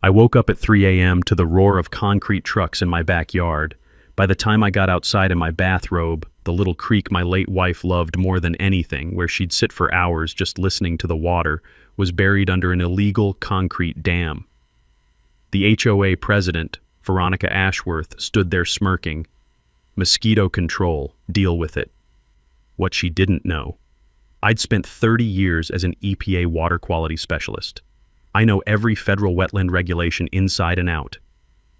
I woke up at 3 a.m. to the roar of concrete trucks in my backyard. By the time I got outside in my bathrobe, the little creek my late wife loved more than anything, where she'd sit for hours just listening to the water, was buried under an illegal concrete dam. The HOA president, Veronica Ashworth, stood there smirking. Mosquito control, deal with it. What she didn't know: I'd spent 30 years as an EPA water quality specialist. I know every federal wetland regulation inside and out.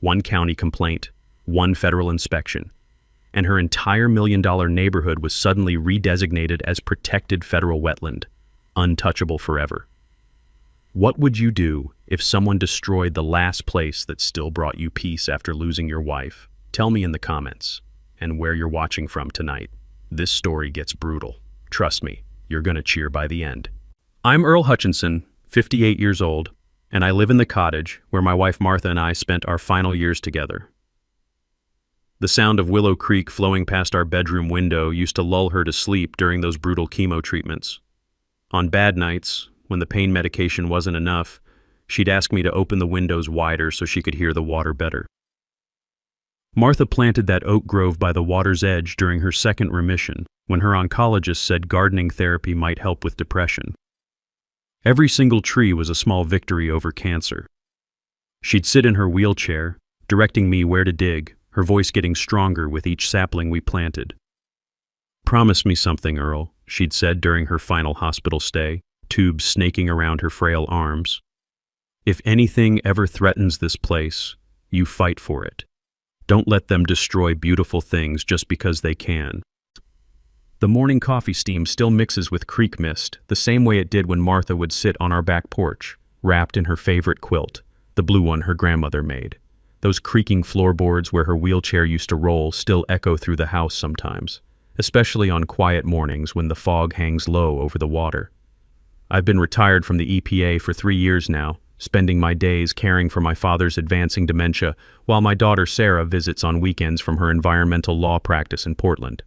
One county complaint, one federal inspection, and her entire $1 million neighborhood was suddenly redesignated as protected federal wetland, untouchable forever. What would you do if someone destroyed the last place that still brought you peace after losing your wife? Tell me in the comments, and where you're watching from tonight. This story gets brutal. Trust me, you're gonna cheer by the end. I'm Earl Hutchinson, 58 years old, and I live in the cottage where my wife Martha and I spent our final years together. The sound of Willow Creek flowing past our bedroom window used to lull her to sleep during those brutal chemo treatments. On bad nights, when the pain medication wasn't enough, she'd ask me to open the windows wider so she could hear the water better. Martha planted that oak grove by the water's edge during her second remission, when her oncologist said gardening therapy might help with depression. Every single tree was a small victory over cancer. She'd sit in her wheelchair, directing me where to dig, her voice getting stronger with each sapling we planted. "Promise me something, Earl," she'd said during her final hospital stay, tubes snaking around her frail arms. "If anything ever threatens this place, you fight for it. Don't let them destroy beautiful things just because they can." The morning coffee steam still mixes with creek mist, the same way it did when Martha would sit on our back porch, wrapped in her favorite quilt, the blue one her grandmother made. Those creaking floorboards where her wheelchair used to roll still echo through the house sometimes, especially on quiet mornings when the fog hangs low over the water. I've been retired from the EPA for 3 years now, spending my days caring for my father's advancing dementia, while my daughter Sarah visits on weekends from her environmental law practice in Portland.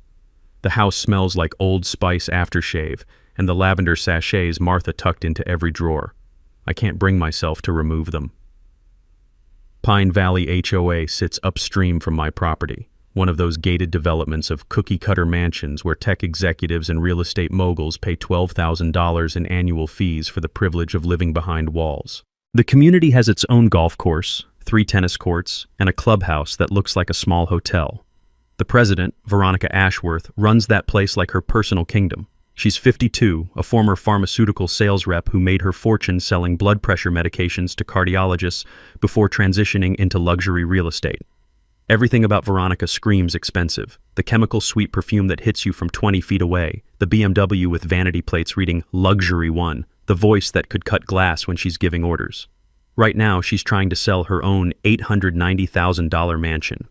The house smells like Old Spice aftershave and the lavender sachets Martha tucked into every drawer. I can't bring myself to remove them. Pine Valley HOA sits upstream from my property, one of those gated developments of cookie-cutter mansions where tech executives and real estate moguls pay $12,000 in annual fees for the privilege of living behind walls. The community has its own golf course, 3 tennis courts, and a clubhouse that looks like a small hotel. The president, Veronica Ashworth, runs that place like her personal kingdom. She's 52, a former pharmaceutical sales rep who made her fortune selling blood pressure medications to cardiologists before transitioning into luxury real estate. Everything about Veronica screams expensive. The chemical sweet perfume that hits you from 20 feet away, the BMW with vanity plates reading Luxury One, the voice that could cut glass when she's giving orders. Right now, she's trying to sell her own $890,000 mansion.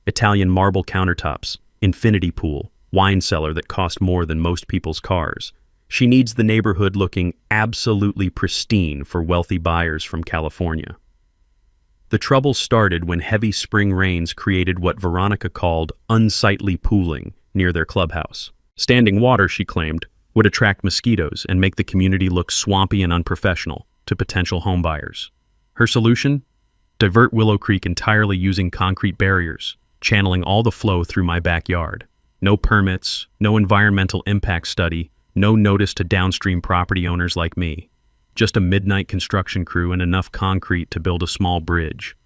Italian marble countertops, infinity pool, wine cellar that cost more than most people's cars. She needs the neighborhood looking absolutely pristine for wealthy buyers from California. The trouble started when heavy spring rains created what Veronica called unsightly pooling near their clubhouse. Standing water, she claimed, would attract mosquitoes and make the community look swampy and unprofessional to potential homebuyers. Her solution? Divert Willow Creek entirely using concrete barriers, channeling all the flow through my backyard. No permits, no environmental impact study, no notice to downstream property owners like me. Just a midnight construction crew and enough concrete to build a small bridge.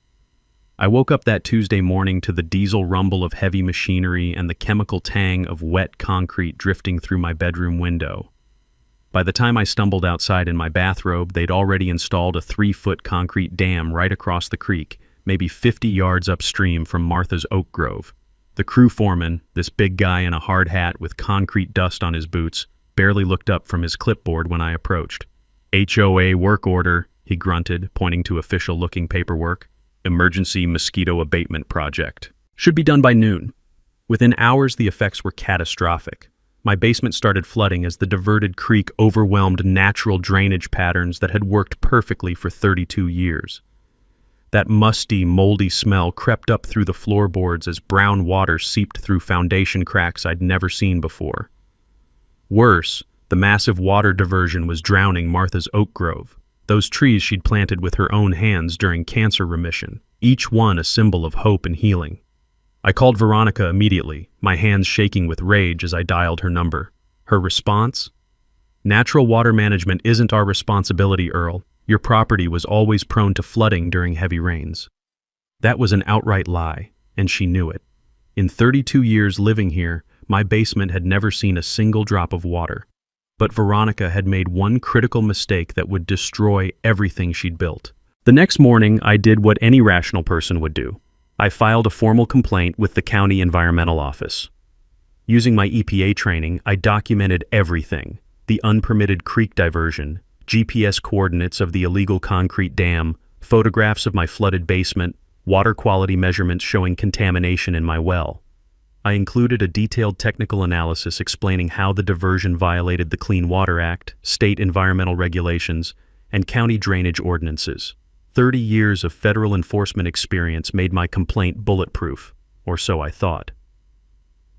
I woke up that Tuesday morning to the diesel rumble of heavy machinery and the chemical tang of wet concrete drifting through my bedroom window. By the time I stumbled outside in my bathrobe, they'd already installed a 3-foot concrete dam right across the creek, maybe 50 yards upstream from Martha's oak grove. The crew foreman, this big guy in a hard hat with concrete dust on his boots, barely looked up from his clipboard when I approached. "HOA work order," he grunted, pointing to official-looking paperwork. "Emergency mosquito abatement project. Should be done by noon." Within hours, the effects were catastrophic. My basement started flooding as the diverted creek overwhelmed natural drainage patterns that had worked perfectly for 32 years. That musty, moldy smell crept up through the floorboards as brown water seeped through foundation cracks I'd never seen before. Worse, the massive water diversion was drowning Martha's oak grove. Those trees she'd planted with her own hands during cancer remission, each one a symbol of hope and healing. I called Veronica immediately, my hands shaking with rage as I dialed her number. Her response? "Natural water management isn't our responsibility, Earl. Your property was always prone to flooding during heavy rains." That was an outright lie, and she knew it. In 32 years living here, my basement had never seen a single drop of water. But Veronica had made one critical mistake that would destroy everything she'd built. The next morning, I did what any rational person would do. I filed a formal complaint with the county environmental office. Using my EPA training, I documented everything: the unpermitted creek diversion, GPS coordinates of the illegal concrete dam, photographs of my flooded basement, water quality measurements showing contamination in my well. I included a detailed technical analysis explaining how the diversion violated the Clean Water Act, state environmental regulations, and county drainage ordinances. 30 years of federal enforcement experience made my complaint bulletproof, or so I thought.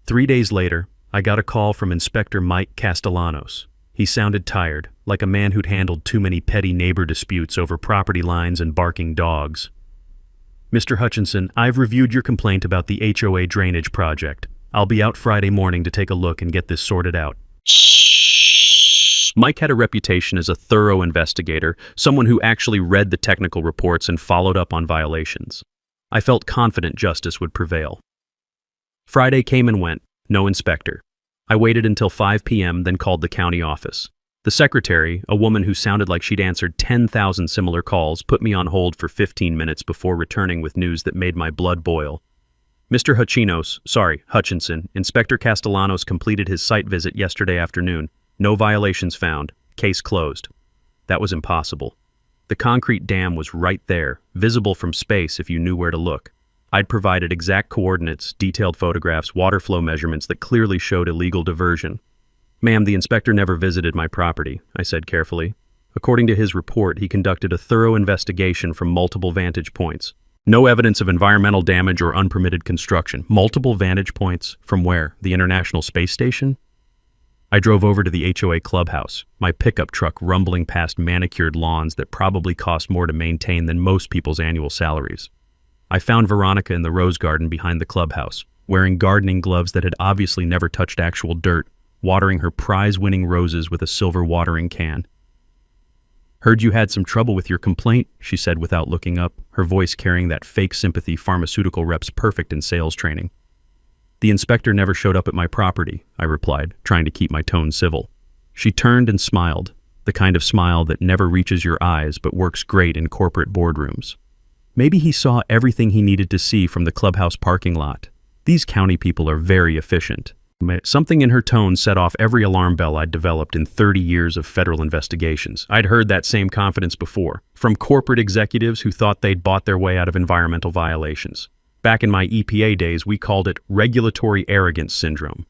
3 days later, I got a call from Inspector Mike Castellanos. He sounded tired, like a man who'd handled too many petty neighbor disputes over property lines and barking dogs. "Mr. Hutchinson, I've reviewed your complaint about the HOA drainage project. I'll be out Friday morning to take a look and get this sorted out." Mike had a reputation as a thorough investigator, someone who actually read the technical reports and followed up on violations. I felt confident justice would prevail. Friday came and went, no inspector. I waited until 5 p.m., then called the county office. The secretary, a woman who sounded like she'd answered 10,000 similar calls, put me on hold for 15 minutes before returning with news that made my blood boil. "Mr. Hutchinson, Inspector Castellanos completed his site visit yesterday afternoon. No violations found. Case closed." That was impossible. The concrete dam was right there, visible from space if you knew where to look. I'd provided exact coordinates, detailed photographs, water flow measurements that clearly showed illegal diversion. "Ma'am, the inspector never visited my property," I said carefully. According to his report, he conducted a thorough investigation from multiple vantage points. No evidence of environmental damage or unpermitted construction. Multiple vantage points? From where? The International Space Station? I drove over to the HOA clubhouse, my pickup truck rumbling past manicured lawns that probably cost more to maintain than most people's annual salaries. I found Veronica in the rose garden behind the clubhouse, wearing gardening gloves that had obviously never touched actual dirt, watering her prize-winning roses with a silver watering can. "Heard you had some trouble with your complaint," she said without looking up, her voice carrying that fake sympathy pharmaceutical reps perfect in sales training. "The inspector never showed up at my property," I replied, trying to keep my tone civil. She turned and smiled, the kind of smile that never reaches your eyes but works great in corporate boardrooms. Maybe he saw everything he needed to see from the clubhouse parking lot. These county people are very efficient. Something in her tone set off every alarm bell I'd developed in 30 years of federal investigations. I'd heard that same confidence before, from corporate executives who thought they'd bought their way out of environmental violations. Back in my EPA days, we called it regulatory arrogance syndrome,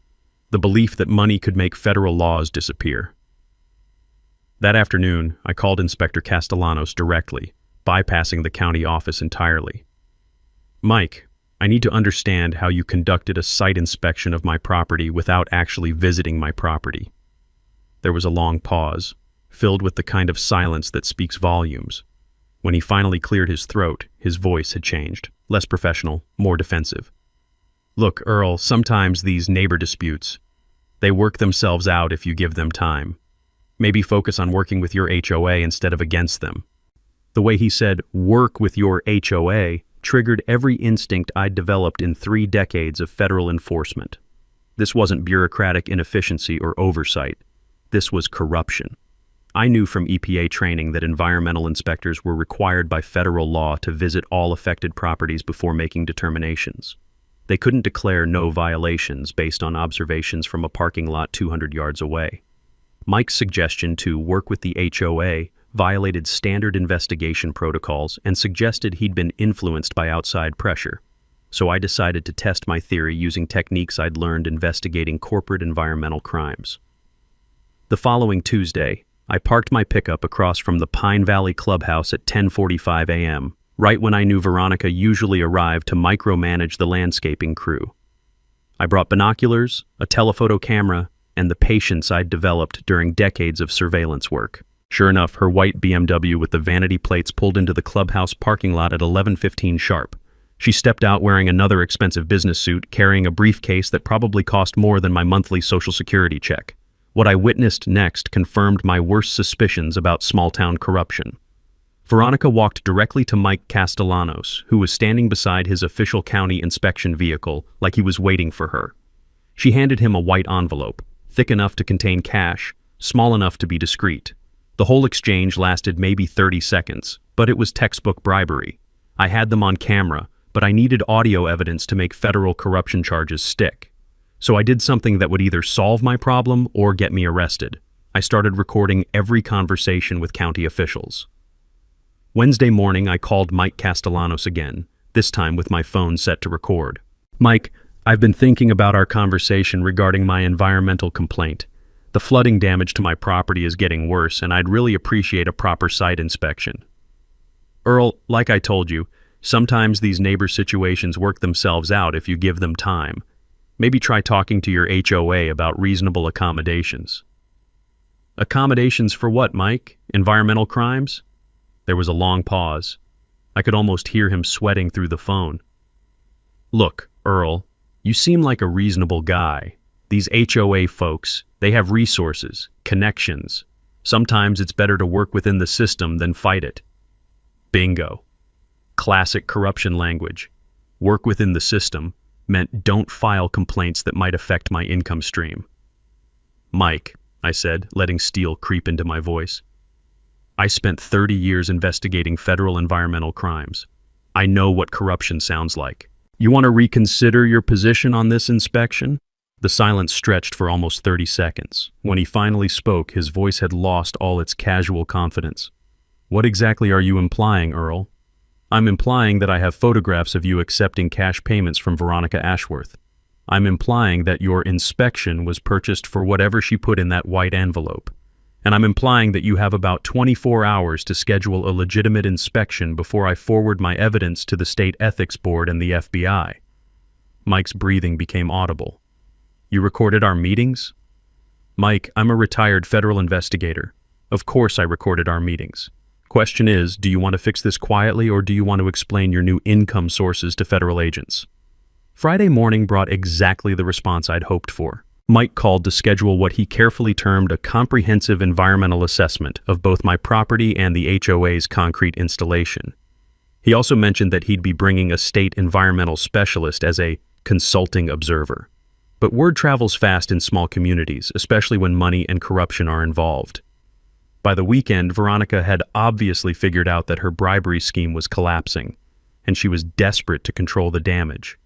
the belief that money could make federal laws disappear. That afternoon, I called Inspector Castellanos directly, bypassing the county office entirely. "Mike, I need to understand how you conducted a site inspection of my property without actually visiting my property." There was a long pause, filled with the kind of silence that speaks volumes. When he finally cleared his throat, his voice had changed, less professional, more defensive. "Look, Earl, sometimes these neighbor disputes, they work themselves out if you give them time. Maybe focus on working with your HOA instead of against them." The way he said, "work with your HOA," triggered every instinct I'd developed in 3 decades of federal enforcement. This wasn't bureaucratic inefficiency or oversight. This was corruption. I knew from EPA training that environmental inspectors were required by federal law to visit all affected properties before making determinations. They couldn't declare no violations based on observations from a parking lot 200 yards away. Mike's suggestion to work with the HOA violated standard investigation protocols and suggested he'd been influenced by outside pressure. So I decided to test my theory using techniques I'd learned investigating corporate environmental crimes. The following Tuesday, I parked my pickup across from the Pine Valley Clubhouse at 10:45 a.m., right when I knew Veronica usually arrived to micromanage the landscaping crew. I brought binoculars, a telephoto camera, and the patience I'd developed during decades of surveillance work. Sure enough, her white BMW with the vanity plates pulled into the clubhouse parking lot at 11:15 sharp. She stepped out wearing another expensive business suit, carrying a briefcase that probably cost more than my monthly Social Security check. What I witnessed next confirmed my worst suspicions about small-town corruption. Veronica walked directly to Mike Castellanos, who was standing beside his official county inspection vehicle like he was waiting for her. She handed him a white envelope, thick enough to contain cash, small enough to be discreet. The whole exchange lasted maybe 30 seconds, but it was textbook bribery. I had them on camera, but I needed audio evidence to make federal corruption charges stick. So I did something that would either solve my problem or get me arrested. I started recording every conversation with county officials. Wednesday morning, I called Mike Castellanos again, this time with my phone set to record. Mike, I've been thinking about our conversation regarding my environmental complaint. The flooding damage to my property is getting worse, and I'd really appreciate a proper site inspection. Earl, like I told you, sometimes these neighbor situations work themselves out if you give them time. Maybe try talking to your HOA about reasonable accommodations. Accommodations for what, Mike? Environmental crimes? There was a long pause. I could almost hear him sweating through the phone. Look, Earl, you seem like a reasonable guy. These HOA folks, they have resources, connections. Sometimes it's better to work within the system than fight it. Bingo. Classic corruption language. Work within the system meant don't file complaints that might affect my income stream. Mike, I said, letting steel creep into my voice. I spent 30 years investigating federal environmental crimes. I know what corruption sounds like. You want to reconsider your position on this inspection? The silence stretched for almost 30 seconds. When he finally spoke, his voice had lost all its casual confidence. What exactly are you implying, Earl? I'm implying that I have photographs of you accepting cash payments from Veronica Ashworth. I'm implying that your inspection was purchased for whatever she put in that white envelope. And I'm implying that you have about 24 hours to schedule a legitimate inspection before I forward my evidence to the State Ethics Board and the FBI. Mike's breathing became audible. You recorded our meetings? Mike, I'm a retired federal investigator. Of course I recorded our meetings. Question is, do you want to fix this quietly or do you want to explain your new income sources to federal agents? Friday morning brought exactly the response I'd hoped for. Mike called to schedule what he carefully termed a comprehensive environmental assessment of both my property and the HOA's concrete installation. He also mentioned that he'd be bringing a state environmental specialist as a consulting observer. But word travels fast in small communities, especially when money and corruption are involved. By the weekend, Veronica had obviously figured out that her bribery scheme was collapsing, and she was desperate to control the damage.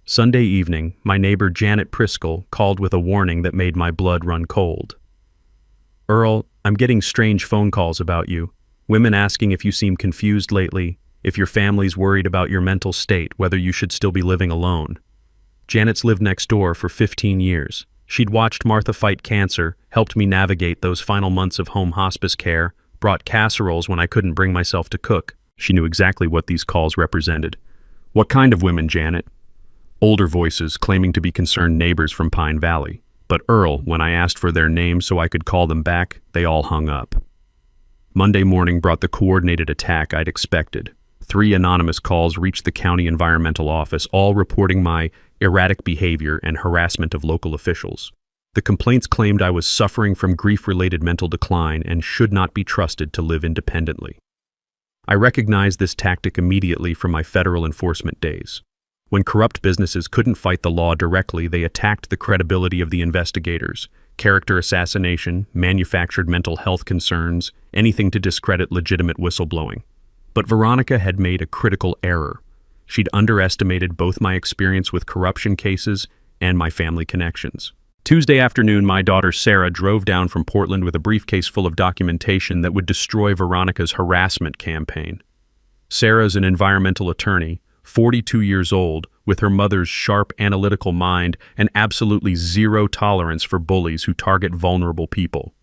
Sunday evening, my neighbor Janet Priscall called with a warning that made my blood run cold. Earl, I'm getting strange phone calls about you. Women asking if you seem confused lately, if your family's worried about your mental state, whether you should still be living alone. Janet's lived next door for 15 years. She'd watched Martha fight cancer, helped me navigate those final months of home hospice care, brought casseroles when I couldn't bring myself to cook. She knew exactly what these calls represented. What kind of women, Janet? Older voices claiming to be concerned neighbors from Pine Valley. But Earl, when I asked for their names so I could call them back, they all hung up. Monday morning brought the coordinated attack I'd expected. 3 anonymous calls reached the county environmental office, all reporting my erratic behavior and harassment of local officials. The complaints claimed I was suffering from grief-related mental decline and should not be trusted to live independently. I recognized this tactic immediately from my federal enforcement days. When corrupt businesses couldn't fight the law directly, they attacked the credibility of the investigators. Character assassination, manufactured mental health concerns, anything to discredit legitimate whistleblowing. But Veronica had made a critical error. She'd underestimated both my experience with corruption cases and my family connections. Tuesday afternoon, my daughter Sarah drove down from Portland with a briefcase full of documentation that would destroy Veronica's harassment campaign. Sarah's an environmental attorney, 42 years old, with her mother's sharp analytical mind and absolutely zero tolerance for bullies who target vulnerable people.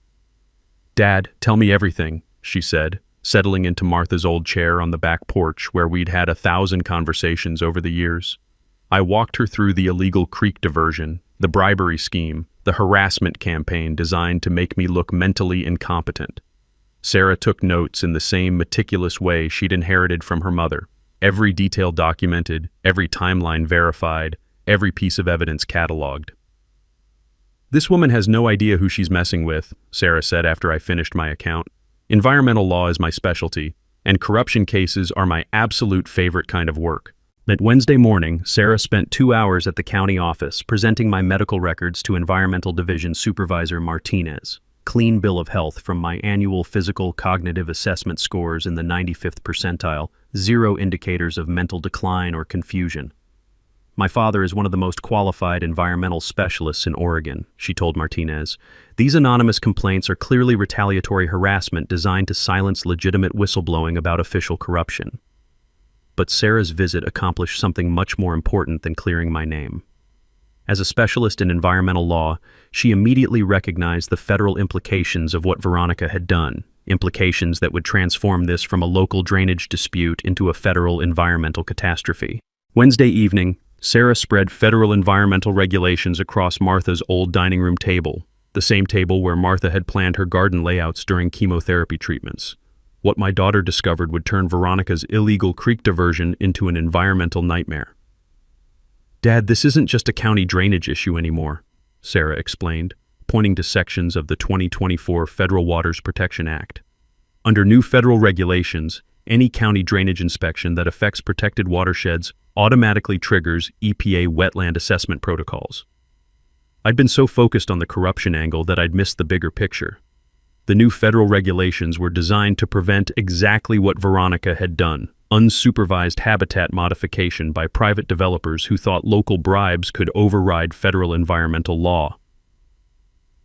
"Dad, tell me everything," she said, settling into Martha's old chair on the back porch where we'd had 1,000 conversations over the years. I walked her through the illegal creek diversion, the bribery scheme, the harassment campaign designed to make me look mentally incompetent. Sarah took notes in the same meticulous way she'd inherited from her mother. Every detail documented, every timeline verified, every piece of evidence cataloged. "This woman has no idea who she's messing with," Sarah said after I finished my account. "Environmental law is my specialty, and corruption cases are my absolute favorite kind of work." That Wednesday morning, Sarah spent 2 hours at the county office presenting my medical records to Environmental Division Supervisor Martinez. Clean bill of health from my annual physical cognitive assessment scores in the 95th percentile, 0 indicators of mental decline or confusion. "My father is one of the most qualified environmental specialists in Oregon," she told Martinez. "These anonymous complaints are clearly retaliatory harassment designed to silence legitimate whistleblowing about official corruption." But Sarah's visit accomplished something much more important than clearing my name. As a specialist in environmental law, she immediately recognized the federal implications of what Veronica had done, implications that would transform this from a local drainage dispute into a federal environmental catastrophe. Wednesday evening, Sarah spread federal environmental regulations across Martha's old dining room table, the same table where Martha had planned her garden layouts during chemotherapy treatments. What my daughter discovered would turn Veronica's illegal creek diversion into an environmental nightmare. "Dad, this isn't just a county drainage issue anymore," Sarah explained, pointing to sections of the 2024 Federal Waters Protection Act. "Under new federal regulations, any county drainage inspection that affects protected watersheds automatically triggers EPA wetland assessment protocols." I'd been so focused on the corruption angle that I'd missed the bigger picture. The new federal regulations were designed to prevent exactly what Veronica had done: unsupervised habitat modification by private developers who thought local bribes could override federal environmental law.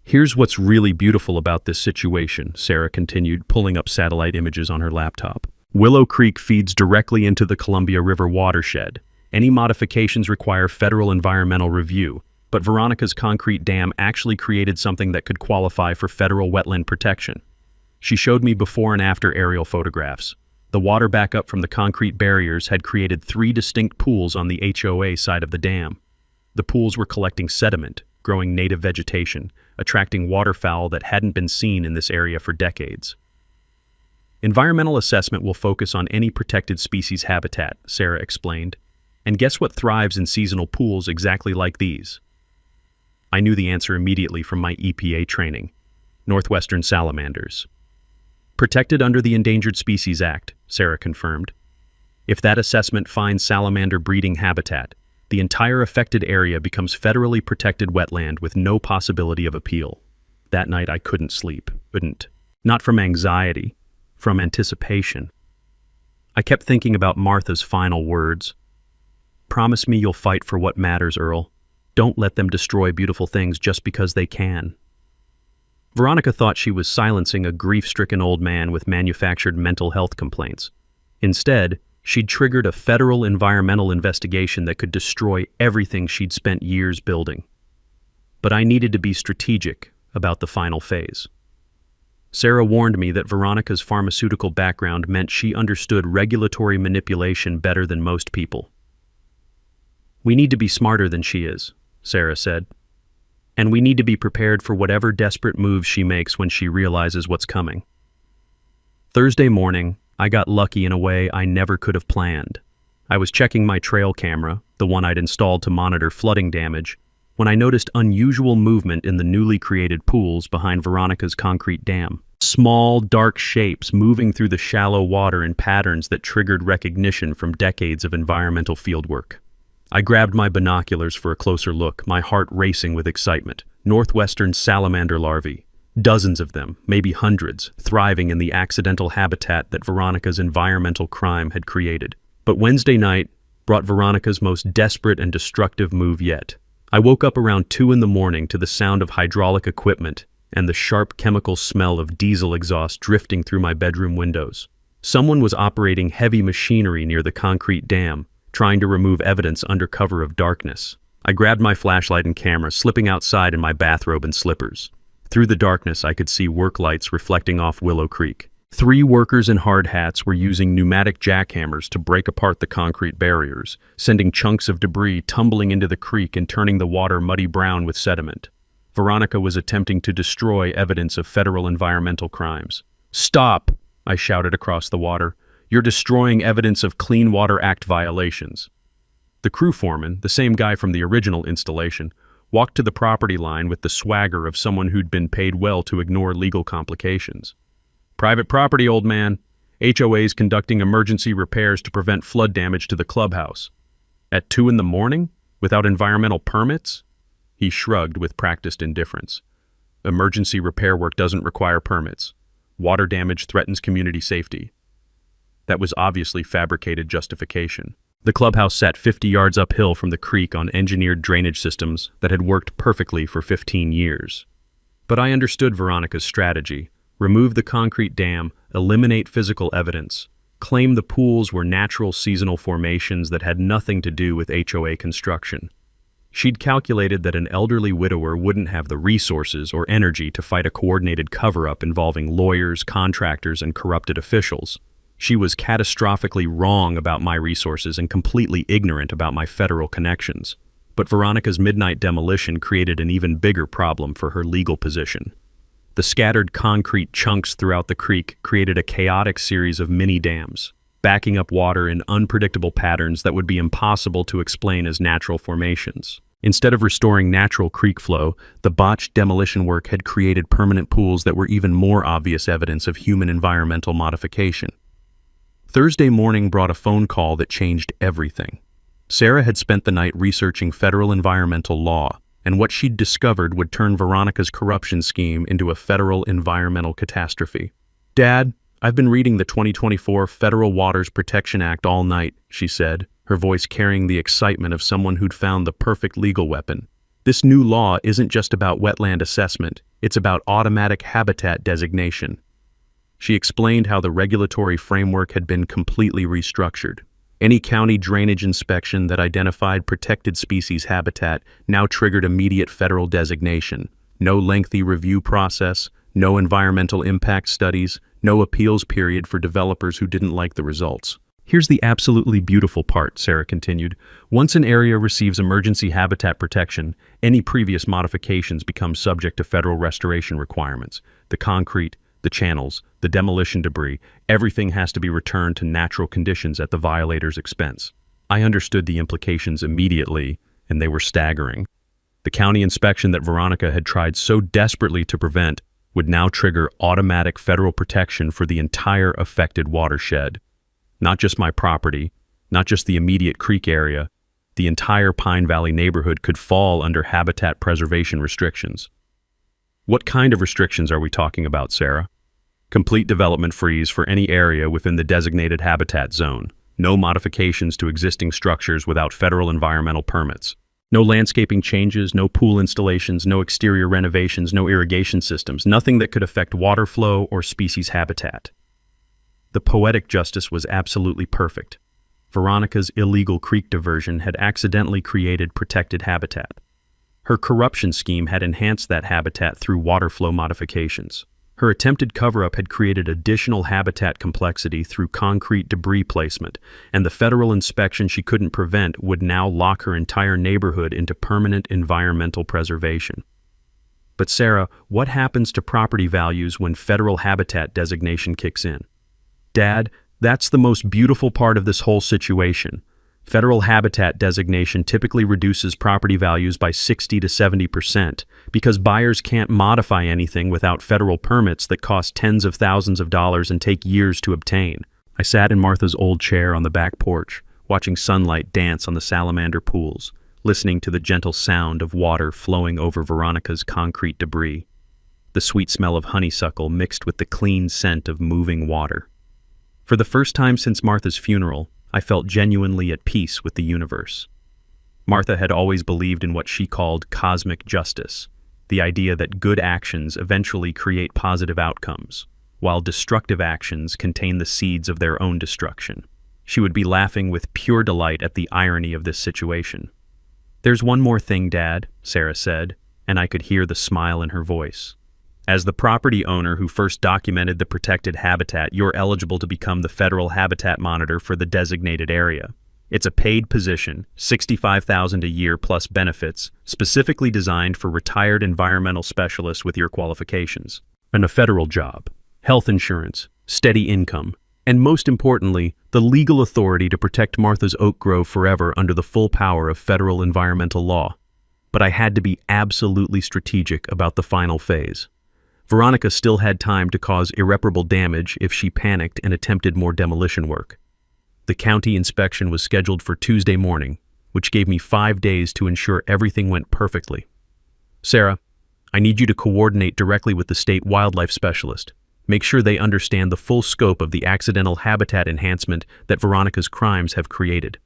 "Here's what's really beautiful about this situation," Sarah continued, pulling up satellite images on her laptop. "Willow Creek feeds directly into the Columbia River watershed. Any modifications require federal environmental review, but Veronica's concrete dam actually created something that could qualify for federal wetland protection." She showed me before and after aerial photographs. The water backup from the concrete barriers had created 3 distinct pools on the HOA side of the dam. The pools were collecting sediment, growing native vegetation, attracting waterfowl that hadn't been seen in this area for decades. "Environmental assessment will focus on any protected species habitat," Sarah explained. "And guess what thrives in seasonal pools exactly like these?" I knew the answer immediately from my EPA training: northwestern salamanders. "Protected under the Endangered Species Act," Sarah confirmed. "If that assessment finds salamander breeding habitat, the entire affected area becomes federally protected wetland with no possibility of appeal." That night I couldn't sleep. Not from anxiety, from anticipation. I kept thinking about Martha's final words. "Promise me you'll fight for what matters, Earl. Don't let them destroy beautiful things just because they can." Veronica thought she was silencing a grief-stricken old man with manufactured mental health complaints. Instead, she'd triggered a federal environmental investigation that could destroy everything she'd spent years building. But I needed to be strategic about the final phase. Sarah warned me that Veronica's pharmaceutical background meant she understood regulatory manipulation better than most people. "We need to be smarter than she is," Sarah said. "And we need to be prepared for whatever desperate moves she makes when she realizes what's coming." Thursday morning, I got lucky in a way I never could have planned. I was checking my trail camera, the one I'd installed to monitor flooding damage, when I noticed unusual movement in the newly created pools behind Veronica's concrete dam. Small, dark shapes moving through the shallow water in patterns that triggered recognition from decades of environmental fieldwork. I grabbed my binoculars for a closer look, my heart racing with excitement. Northwestern salamander larvae. Dozens of them, maybe hundreds, thriving in the accidental habitat that Veronica's environmental crime had created. But Wednesday night brought Veronica's most desperate and destructive move yet. I woke up around 2 a.m. to the sound of hydraulic equipment and the sharp chemical smell of diesel exhaust drifting through my bedroom windows. Someone was operating heavy machinery near the concrete dam, trying to remove evidence under cover of darkness. I grabbed my flashlight and camera, slipping outside in my bathrobe and slippers. Through the darkness, I could see work lights reflecting off Willow Creek. 3 workers in hard hats were using pneumatic jackhammers to break apart the concrete barriers, sending chunks of debris tumbling into the creek and turning the water muddy brown with sediment. Veronica was attempting to destroy evidence of federal environmental crimes. "Stop!" I shouted across the water. "You're destroying evidence of Clean Water Act violations." The crew foreman, the same guy from the original installation, walked to the property line with the swagger of someone who'd been paid well to ignore legal complications. "Private property, old man. HOA's conducting emergency repairs to prevent flood damage to the clubhouse. At 2 in the morning? Without environmental permits?" He shrugged with practiced indifference. "Emergency repair work doesn't require permits. Water damage threatens community safety." That was obviously fabricated justification. The clubhouse sat 50 yards uphill from the creek on engineered drainage systems that had worked perfectly for 15 years. But I understood Veronica's strategy. Remove the concrete dam, eliminate physical evidence, claim the pools were natural seasonal formations that had nothing to do with HOA construction. She'd calculated that an elderly widower wouldn't have the resources or energy to fight a coordinated cover-up involving lawyers, contractors, and corrupted officials. She was catastrophically wrong about my resources and completely ignorant about my federal connections. But Veronica's midnight demolition created an even bigger problem for her legal position. The scattered concrete chunks throughout the creek created a chaotic series of mini-dams, backing up water in unpredictable patterns that would be impossible to explain as natural formations. Instead of restoring natural creek flow, the botched demolition work had created permanent pools that were even more obvious evidence of human environmental modification. Thursday morning brought a phone call that changed everything. Sarah had spent the night researching federal environmental law, and what she'd discovered would turn Veronica's corruption scheme into a federal environmental catastrophe. "Dad, I've been reading the 2024 Federal Waters Protection Act all night," she said, her voice carrying the excitement of someone who'd found the perfect legal weapon. "This new law isn't just about wetland assessment, it's about automatic habitat designation." She explained how the regulatory framework had been completely restructured. Any county drainage inspection that identified protected species habitat now triggered immediate federal designation. No lengthy review process, no environmental impact studies, no appeals period for developers who didn't like the results. "Here's the absolutely beautiful part," Sarah continued. "Once an area receives emergency habitat protection, any previous modifications become subject to federal restoration requirements. The concrete, the channels, the demolition debris, everything has to be returned to natural conditions at the violator's expense." I understood the implications immediately, and they were staggering. The county inspection that Veronica had tried so desperately to prevent would now trigger automatic federal protection for the entire affected watershed. Not just my property, not just the immediate creek area, the entire Pine Valley neighborhood could fall under habitat preservation restrictions. "What kind of restrictions are we talking about, Sarah?" "Complete development freeze for any area within the designated habitat zone. No modifications to existing structures without federal environmental permits. No landscaping changes, no pool installations, no exterior renovations, no irrigation systems, nothing that could affect water flow or species habitat." The poetic justice was absolutely perfect. Veronica's illegal creek diversion had accidentally created protected habitat. Her corruption scheme had enhanced that habitat through water flow modifications. Her attempted cover-up had created additional habitat complexity through concrete debris placement, and the federal inspection she couldn't prevent would now lock her entire neighborhood into permanent environmental preservation. But Sarah, what happens to property values when federal habitat designation kicks in? "Dad, that's the most beautiful part of this whole situation. Federal habitat designation typically reduces property values by 60 to 70% because buyers can't modify anything without federal permits that cost tens of thousands of dollars and take years to obtain." I sat in Martha's old chair on the back porch, watching sunlight dance on the salamander pools, listening to the gentle sound of water flowing over Veronica's concrete debris, the sweet smell of honeysuckle mixed with the clean scent of moving water. For the first time since Martha's funeral, I felt genuinely at peace with the universe. Martha had always believed in what she called cosmic justice, the idea that good actions eventually create positive outcomes, while destructive actions contain the seeds of their own destruction. She would be laughing with pure delight at the irony of this situation. "There's one more thing, Dad," Sarah said, and I could hear the smile in her voice. "As the property owner who first documented the protected habitat, you're eligible to become the federal habitat monitor for the designated area. It's a paid position, $65,000 a year plus benefits, specifically designed for retired environmental specialists with your qualifications. And a federal job. health insurance, steady income, and most importantly, the legal authority to protect Martha's Oak Grove forever under the full power of federal environmental law. But I had to be absolutely strategic about the final phase. Veronica still had time to cause irreparable damage if she panicked and attempted more demolition work. The county inspection was scheduled for Tuesday morning, which gave me 5 days to ensure everything went perfectly. Sarah, I need you to coordinate directly with the state wildlife specialist. Make sure they understand the full scope of the accidental habitat enhancement that Veronica's crimes have created.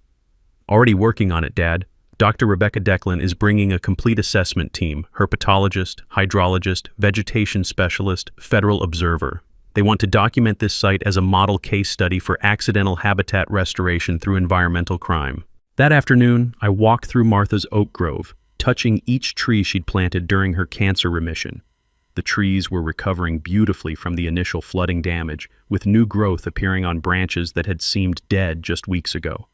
Already working on it, Dad. Dr. Rebecca Declan is bringing a complete assessment team, herpetologist, hydrologist, vegetation specialist, federal observer. They want to document this site as a model case study for accidental habitat restoration through environmental crime. That afternoon, I walked through Martha's Oak Grove, touching each tree she'd planted during her cancer remission. The trees were recovering beautifully from the initial flooding damage, with new growth appearing on branches that had seemed dead just weeks ago.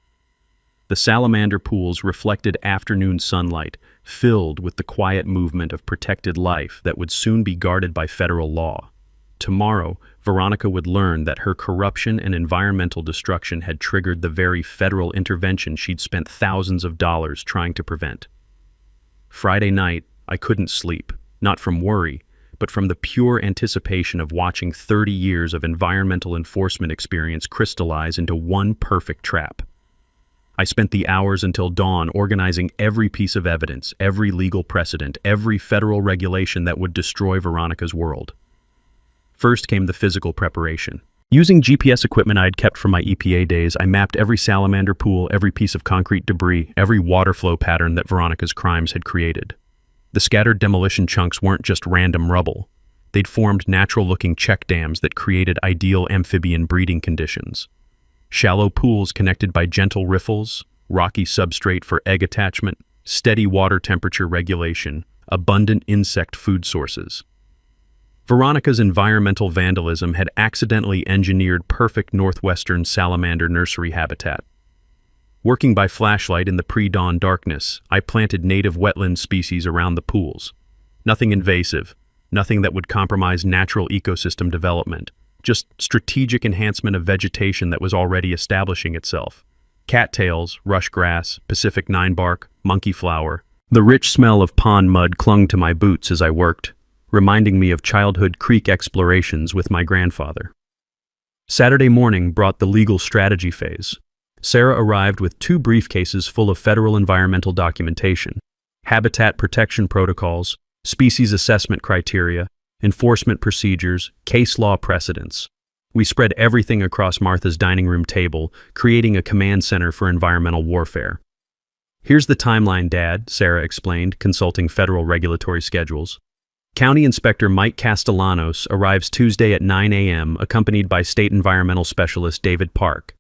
The salamander pools reflected afternoon sunlight, filled with the quiet movement of protected life that would soon be guarded by federal law. Tomorrow, Veronica would learn that her corruption and environmental destruction had triggered the very federal intervention she'd spent thousands of dollars trying to prevent. Friday night, I couldn't sleep, not from worry, but from the pure anticipation of watching 30 years of environmental enforcement experience crystallize into one perfect trap. I spent the hours until dawn organizing every piece of evidence, every legal precedent, every federal regulation that would destroy Veronica's world. First came the physical preparation. Using GPS equipment I'd kept from my EPA days, I mapped every salamander pool, every piece of concrete debris, every water flow pattern that Veronica's crimes had created. The scattered demolition chunks weren't just random rubble. They'd formed natural-looking check dams that created ideal amphibian breeding conditions. Shallow pools connected by gentle riffles, rocky substrate for egg attachment, steady water temperature regulation, abundant insect food sources. Veronica's environmental vandalism had accidentally engineered perfect northwestern salamander nursery habitat. Working by flashlight in the pre-dawn darkness, I planted native wetland species around the pools. Nothing invasive, nothing that would compromise natural ecosystem development. Just strategic enhancement of vegetation that was already establishing itself. Cattails, rush grass, Pacific ninebark, monkey flower. The rich smell of pond mud clung to my boots as I worked, reminding me of childhood creek explorations with my grandfather. Saturday morning brought the legal strategy phase. Sarah arrived with 2 briefcases full of federal environmental documentation, habitat protection protocols, species assessment criteria, enforcement procedures, case law precedents. We spread everything across Martha's dining room table, creating a command center for environmental warfare. Here's the timeline, Dad, Sarah explained, consulting federal regulatory schedules. County Inspector Mike Castellanos arrives Tuesday at 9 a.m., accompanied by State Environmental Specialist David Park.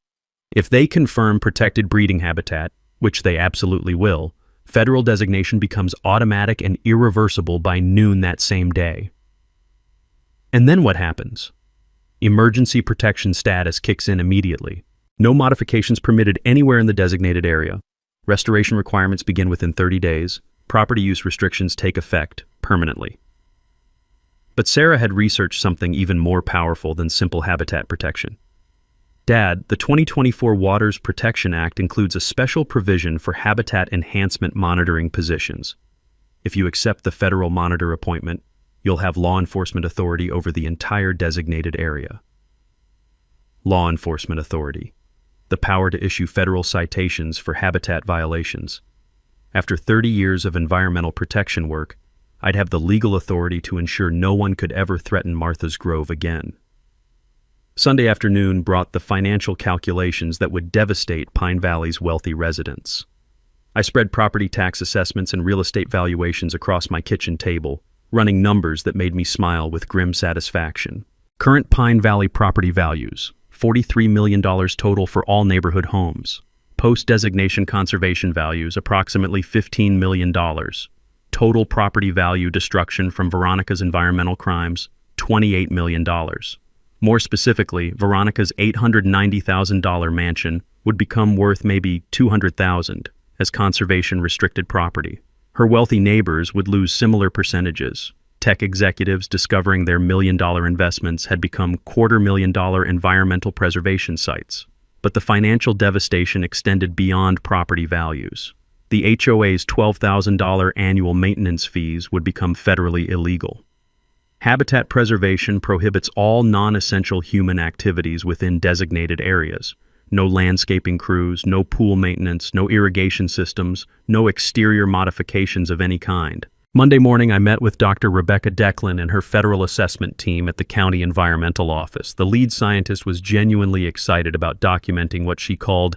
If they confirm protected breeding habitat, which they absolutely will, federal designation becomes automatic and irreversible by noon that same day. And then what happens? Emergency protection status kicks in immediately. No modifications permitted anywhere in the designated area. Restoration requirements begin within 30 days. Property use restrictions take effect permanently. But Sarah had researched something even more powerful than simple habitat protection. Dad, the 2024 Waters Protection Act includes a special provision for habitat enhancement monitoring positions. If you accept the federal monitor appointment, you'll have law enforcement authority over the entire designated area. Law enforcement authority. The power to issue federal citations for habitat violations. After 30 years of environmental protection work, I'd have the legal authority to ensure no one could ever threaten Martha's Grove again. Sunday afternoon brought the financial calculations that would devastate Pine Valley's wealthy residents. I spread property tax assessments and real estate valuations across my kitchen table, running numbers that made me smile with grim satisfaction. Current Pine Valley property values, $43 million total for all neighborhood homes. Post-designation conservation values, approximately $15 million. Total property value destruction from Veronica's environmental crimes, $28 million. More specifically, Veronica's $890,000 mansion would become worth maybe $200,000 as conservation-restricted property. Her wealthy neighbors would lose similar percentages, Tech executives discovering their million-dollar investments had become quarter-million-dollar environmental preservation sites. But the financial devastation extended beyond property values. The HOA's $12,000 annual maintenance fees would become federally illegal. Habitat preservation prohibits all non-essential human activities within designated areas. No landscaping crews, no pool maintenance, no irrigation systems, no exterior modifications of any kind. Monday morning, I met with Dr. Rebecca Declan and her federal assessment team at the county environmental office. The lead scientist was genuinely excited about documenting what she called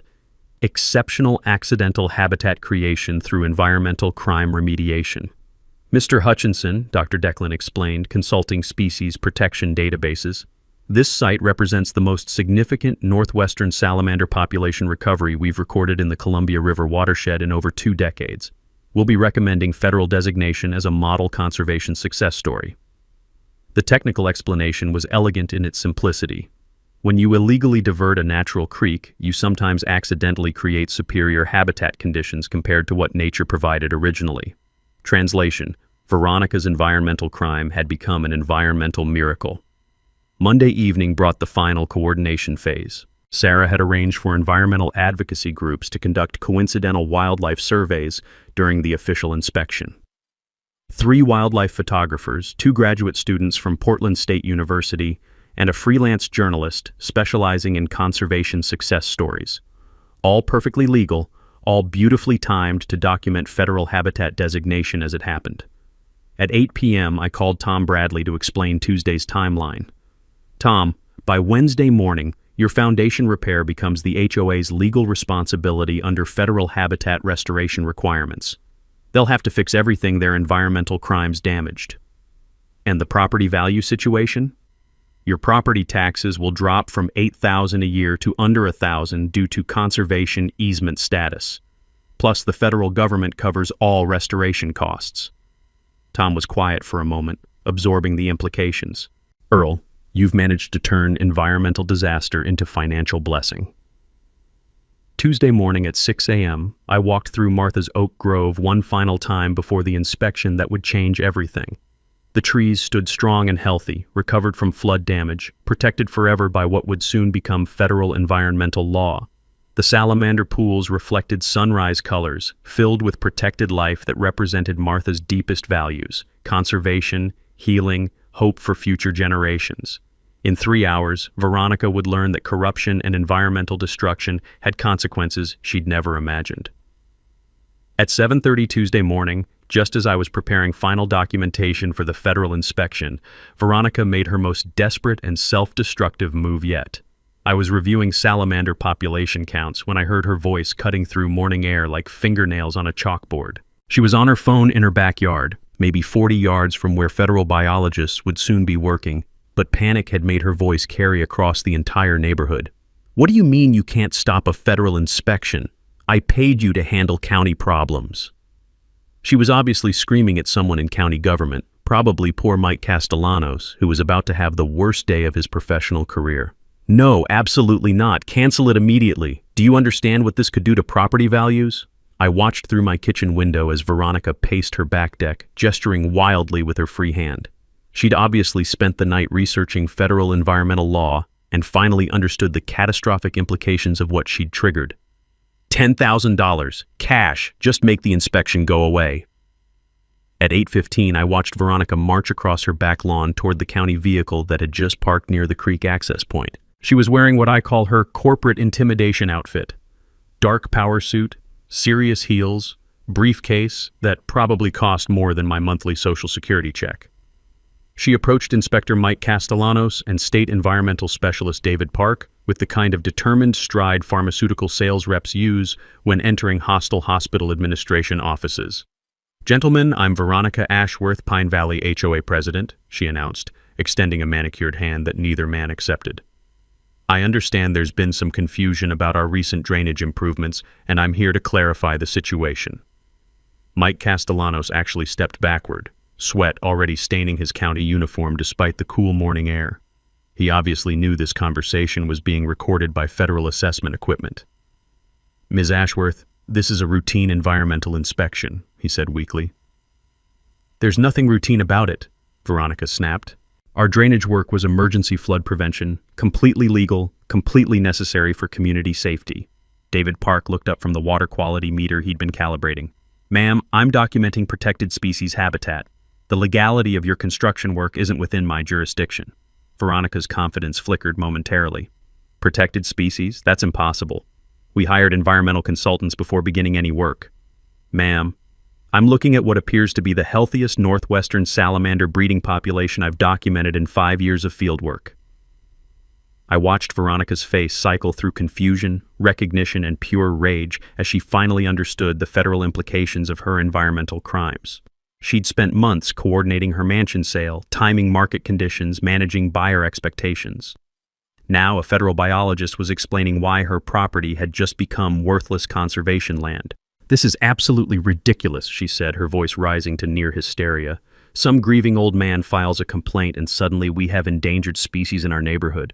exceptional accidental habitat creation through environmental crime remediation. Mr. Hutchinson, Dr. Declan explained, consulting species protection databases. This site represents the most significant northwestern salamander population recovery we've recorded in the Columbia River watershed in over 2 decades. We'll be recommending federal designation as a model conservation success story. The technical explanation was elegant in its simplicity. When you illegally divert a natural creek, you sometimes accidentally create superior habitat conditions compared to what nature provided originally. Translation: Veronica's environmental crime had become an environmental miracle. Monday evening brought the final coordination phase. Sarah had arranged for environmental advocacy groups to conduct coincidental wildlife surveys during the official inspection. 3 wildlife photographers, 2 graduate students from Portland State University, and a freelance journalist specializing in conservation success stories. All perfectly legal, all beautifully timed to document federal habitat designation as it happened. At 8 p.m., I called Tom Bradley to explain Tuesday's timeline. Tom, by Wednesday morning, your foundation repair becomes the HOA's legal responsibility under federal habitat restoration requirements. They'll have to fix everything their environmental crimes damaged. And the property value situation? Your property taxes will drop from $8,000 a year to under $1,000 due to conservation easement status. Plus, the federal government covers all restoration costs. Tom was quiet for a moment, absorbing the implications. Earl, you've managed to turn environmental disaster into financial blessing. Tuesday morning at 6 a.m., I walked through Martha's Oak Grove one final time before the inspection that would change everything. The trees stood strong and healthy, recovered from flood damage, protected forever by what would soon become federal environmental law. The salamander pools reflected sunrise colors, filled with protected life that represented Martha's deepest values: conservation, healing, hope for future generations. In 3 hours, Veronica would learn that corruption and environmental destruction had consequences she'd never imagined. At 7:30 Tuesday morning, just as I was preparing final documentation for the federal inspection, Veronica made her most desperate and self-destructive move yet. I was reviewing salamander population counts when I heard her voice cutting through morning air like fingernails on a chalkboard. She was on her phone in her backyard, maybe 40 yards from where federal biologists would soon be working, but panic had made her voice carry across the entire neighborhood. "What do you mean you can't stop a federal inspection? I paid you to handle county problems." She was obviously screaming at someone in county government, probably poor Mike Castellanos, who was about to have the worst day of his professional career. "No, absolutely not. Cancel it immediately. Do you understand what this could do to property values?" I watched through my kitchen window as Veronica paced her back deck, gesturing wildly with her free hand. She'd obviously spent the night researching federal environmental law and finally understood the catastrophic implications of what she'd triggered. $10,000, cash, just make the inspection go away. At 8:15, I watched Veronica march across her back lawn toward the county vehicle that had just parked near the creek access point. She was wearing what I call her corporate intimidation outfit. Dark power suit, serious heels, briefcase that probably cost more than my monthly Social Security check. She approached Inspector Mike Castellanos and State Environmental Specialist David Park with the kind of determined stride pharmaceutical sales reps use when entering hostile hospital administration offices. "Gentlemen, I'm Veronica Ashworth, Pine Valley HOA President," she announced, extending a manicured hand that neither man accepted. "I understand there's been some confusion about our recent drainage improvements, and I'm here to clarify the situation." Mike Castellanos actually stepped backward, sweat already staining his county uniform despite the cool morning air. He obviously knew this conversation was being recorded by federal assessment equipment. "Ms. Ashworth, this is a routine environmental inspection," he said weakly. "There's nothing routine about it. Veronica snapped. Our drainage work was emergency flood prevention, completely legal, completely necessary for community safety. David Park looked up from the water quality meter he'd been calibrating. Ma'am, I'm documenting protected species habitat. The legality of your construction work isn't within my jurisdiction. Veronica's confidence flickered momentarily. Protected species? That's impossible. We hired environmental consultants before beginning any work. Ma'am, I'm looking at what appears to be the healthiest northwestern salamander breeding population I've documented in 5 years of fieldwork. I watched Veronica's face cycle through confusion, recognition, and pure rage as she finally understood the federal implications of her environmental crimes. She'd spent months coordinating her mansion sale, timing market conditions, managing buyer expectations. Now a federal biologist was explaining why her property had just become worthless conservation land. This is absolutely ridiculous, she said, her voice rising to near hysteria. Some grieving old man files a complaint and suddenly we have endangered species in our neighborhood.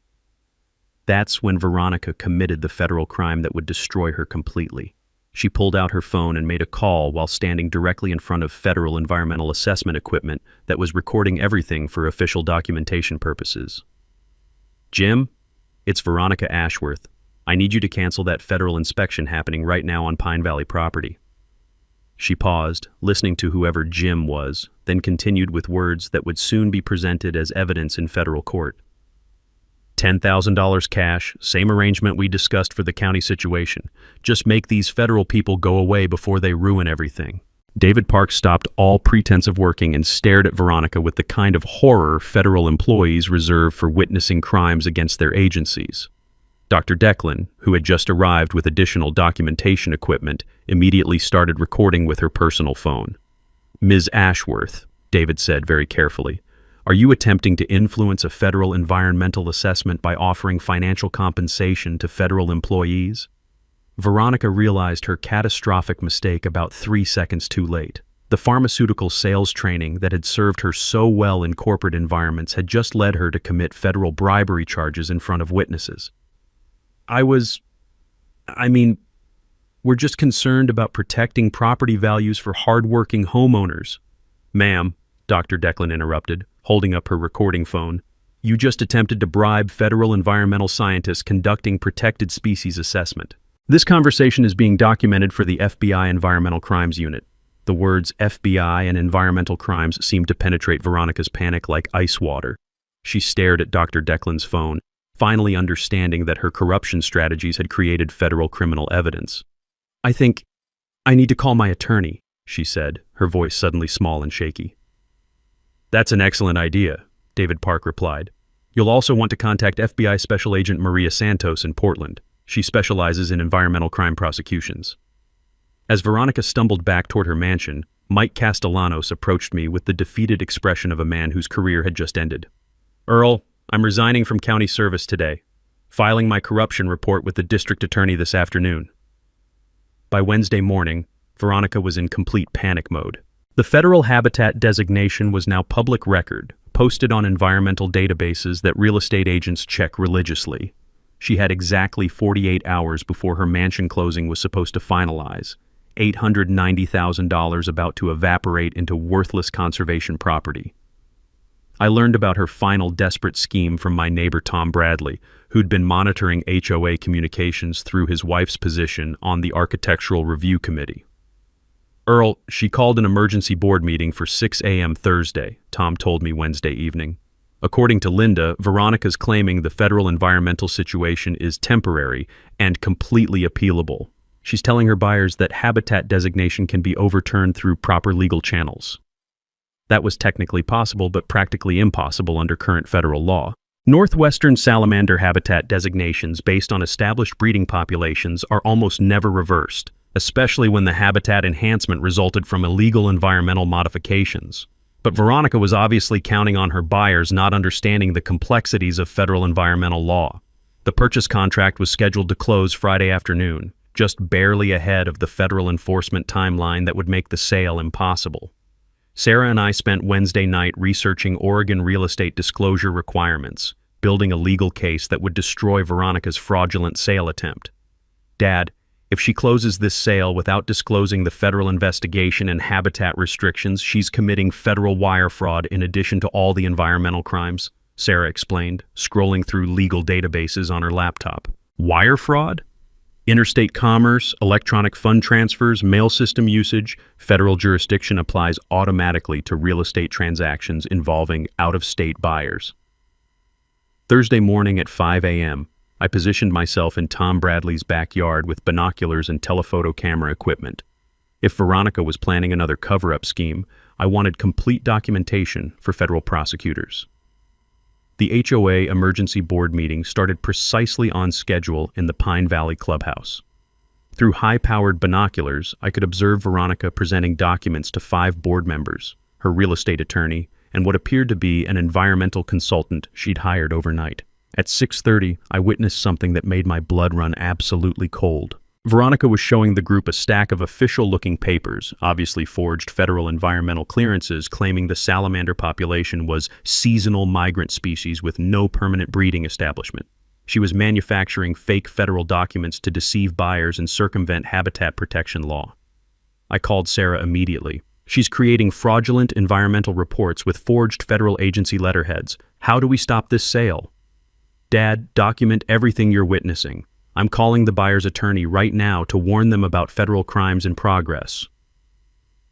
That's when Veronica committed the federal crime that would destroy her completely. She pulled out her phone and made a call while standing directly in front of federal environmental assessment equipment that was recording everything for official documentation purposes. Jim, it's Veronica Ashworth. I need you to cancel that federal inspection happening right now on Pine Valley property. She paused, listening to whoever Jim was, then continued with words that would soon be presented as evidence in federal court. $10,000 cash, same arrangement we discussed for the county situation. Just make these federal people go away before they ruin everything. David Park stopped all pretense of working and stared at Veronica with the kind of horror federal employees reserve for witnessing crimes against their agencies. Dr. Declan, who had just arrived with additional documentation equipment, immediately started recording with her personal phone. Ms. Ashworth, David said very carefully, are you attempting to influence a federal environmental assessment by offering financial compensation to federal employees? Veronica realized her catastrophic mistake about 3 seconds too late. The pharmaceutical sales training that had served her so well in corporate environments had just led her to commit federal bribery charges in front of witnesses. We're just concerned about protecting property values for hardworking homeowners. Ma'am, Dr. Declan interrupted, holding up her recording phone. You just attempted to bribe federal environmental scientists conducting protected species assessment. This conversation is being documented for the FBI Environmental Crimes Unit. The words FBI and environmental crimes seemed to penetrate Veronica's panic like ice water. She stared at Dr. Declan's phone, finally understanding that her corruption strategies had created federal criminal evidence. I think I need to call my attorney, she said, her voice suddenly small and shaky. That's an excellent idea, David Park replied. You'll also want to contact FBI Special Agent Maria Santos in Portland. She specializes in environmental crime prosecutions. As Veronica stumbled back toward her mansion, Mike Castellanos approached me with the defeated expression of a man whose career had just ended. Earl, I'm resigning from county service today, filing my corruption report with the district attorney this afternoon. By Wednesday morning, Veronica was in complete panic mode. The federal habitat designation was now public record, posted on environmental databases that real estate agents check religiously. She had exactly 48 hours before her mansion closing was supposed to finalize, $890,000 about to evaporate into worthless conservation property. I learned about her final desperate scheme from my neighbor Tom Bradley, who'd been monitoring HOA communications through his wife's position on the Architectural Review Committee. Earl, she called an emergency board meeting for 6 a.m. Thursday, Tom told me Wednesday evening. According to Linda, Veronica's claiming the federal environmental situation is temporary and completely appealable. She's telling her buyers that habitat designation can be overturned through proper legal channels. That was technically possible, but practically impossible under current federal law. Northwestern salamander habitat designations based on established breeding populations are almost never reversed, especially when the habitat enhancement resulted from illegal environmental modifications. But Veronica was obviously counting on her buyers not understanding the complexities of federal environmental law. The purchase contract was scheduled to close Friday afternoon, just barely ahead of the federal enforcement timeline that would make the sale impossible. Sarah and I spent Wednesday night researching Oregon real estate disclosure requirements, building a legal case that would destroy Veronica's fraudulent sale attempt. Dad, If she closes this sale without disclosing the federal investigation and habitat restrictions, she's committing federal wire fraud in addition to all the environmental crimes, Sarah explained, scrolling through legal databases on her laptop. Wire fraud? Interstate commerce, electronic fund transfers, mail system usage, federal jurisdiction applies automatically to real estate transactions involving out-of-state buyers. Thursday morning at 5 a.m., I positioned myself in Tom Bradley's backyard with binoculars and telephoto camera equipment. If Veronica was planning another cover-up scheme, I wanted complete documentation for federal prosecutors. The HOA emergency board meeting started precisely on schedule in the Pine Valley clubhouse. Through high-powered binoculars, I could observe Veronica presenting documents to 5 board members, her real estate attorney, and what appeared to be an environmental consultant she'd hired overnight. At 6:30, I witnessed something that made my blood run absolutely cold. Veronica was showing the group a stack of official-looking papers, obviously forged federal environmental clearances claiming the salamander population was seasonal migrant species with no permanent breeding establishment. She was manufacturing fake federal documents to deceive buyers and circumvent habitat protection law. I called Sarah immediately. She's creating fraudulent environmental reports with forged federal agency letterheads. How do we stop this sale? Dad, document everything you're witnessing. I'm calling the buyer's attorney right now to warn them about federal crimes in progress.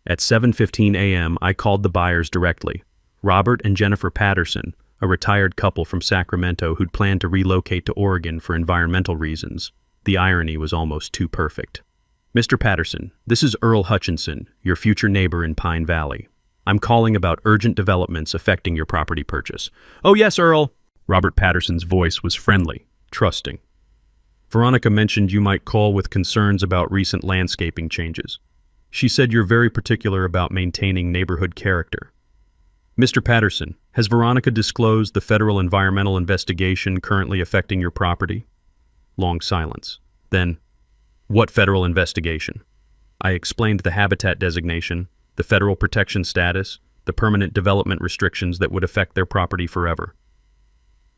At 7:15 a.m., I called the buyers directly. Robert and Jennifer Patterson, a retired couple from Sacramento who'd planned to relocate to Oregon for environmental reasons. The irony was almost too perfect. Mr. Patterson, this is Earl Hutchinson, your future neighbor in Pine Valley. I'm calling about urgent developments affecting your property purchase. Oh yes, Earl. Robert Patterson's voice was friendly, trusting. Veronica mentioned you might call with concerns about recent landscaping changes. She said you're very particular about maintaining neighborhood character. Mr. Patterson, has Veronica disclosed the federal environmental investigation currently affecting your property? Long silence. Then, what federal investigation? I explained the habitat designation, the federal protection status, the permanent development restrictions that would affect their property forever.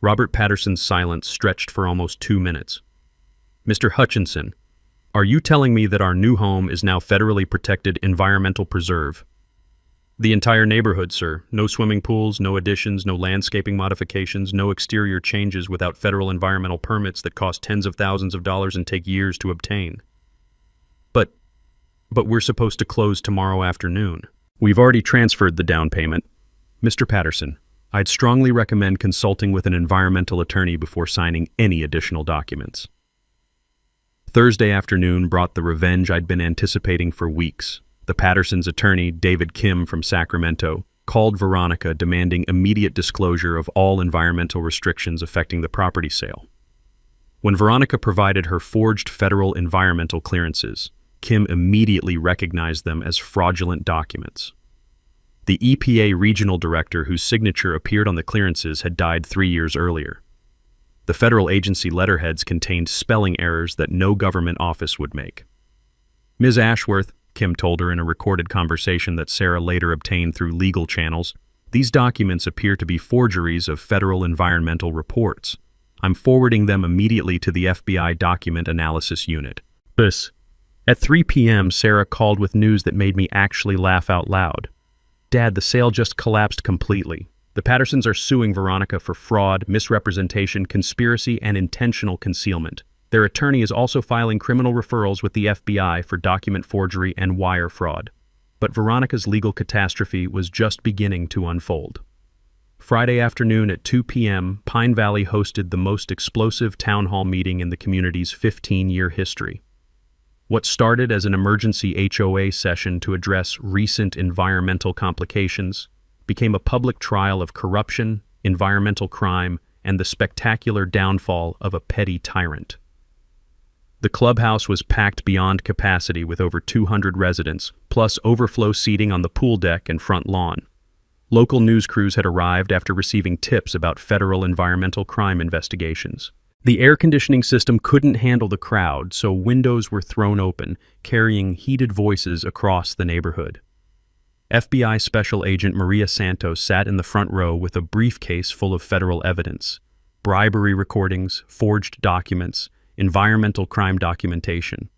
Robert Patterson's silence stretched for almost 2 minutes. Mr. Hutchinson, are you telling me that our new home is now federally protected environmental preserve? The entire neighborhood, sir. No swimming pools, no additions, no landscaping modifications, no exterior changes without federal environmental permits that cost tens of thousands of dollars and take years to obtain. But we're supposed to close tomorrow afternoon. We've already transferred the down payment. Mr. Patterson, I'd strongly recommend consulting with an environmental attorney before signing any additional documents. Thursday afternoon brought the revenge I'd been anticipating for weeks. The Pattersons' attorney, David Kim from Sacramento, called Veronica demanding immediate disclosure of all environmental restrictions affecting the property sale. When Veronica provided her forged federal environmental clearances, Kim immediately recognized them as fraudulent documents. The EPA regional director whose signature appeared on the clearances had died 3 years earlier. The federal agency letterheads contained spelling errors that no government office would make. Ms. Ashworth, Kim told her in a recorded conversation that Sarah later obtained through legal channels, these documents appear to be forgeries of federal environmental reports. I'm forwarding them immediately to the FBI Document Analysis Unit. At 3 p.m., Sarah called with news that made me actually laugh out loud. Dad, the sale just collapsed completely. The Pattersons are suing Veronica for fraud, misrepresentation, conspiracy, and intentional concealment. Their attorney is also filing criminal referrals with the FBI for document forgery and wire fraud. But Veronica's legal catastrophe was just beginning to unfold. Friday afternoon at 2 p.m., Pine Valley hosted the most explosive town hall meeting in the community's 15-year history. What started as an emergency HOA session to address recent environmental complications became a public trial of corruption, environmental crime, and the spectacular downfall of a petty tyrant. The clubhouse was packed beyond capacity with over 200 residents, plus overflow seating on the pool deck and front lawn. Local news crews had arrived after receiving tips about federal environmental crime investigations. The air conditioning system couldn't handle the crowd, so windows were thrown open, carrying heated voices across the neighborhood. FBI Special Agent Maria Santos sat in the front row with a briefcase full of federal evidence, bribery recordings, forged documents, environmental crime documentation.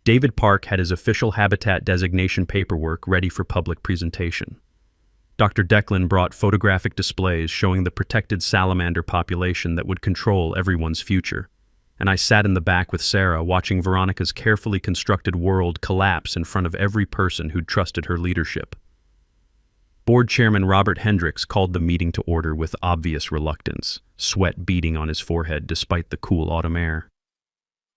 David Park had his official habitat designation paperwork ready for public presentation. Dr. Declan brought photographic displays showing the protected salamander population that would control everyone's future. And I sat in the back with Sarah, watching Veronica's carefully constructed world collapse in front of every person who'd trusted her leadership. Board Chairman Robert Hendricks called the meeting to order with obvious reluctance, sweat beading on his forehead despite the cool autumn air.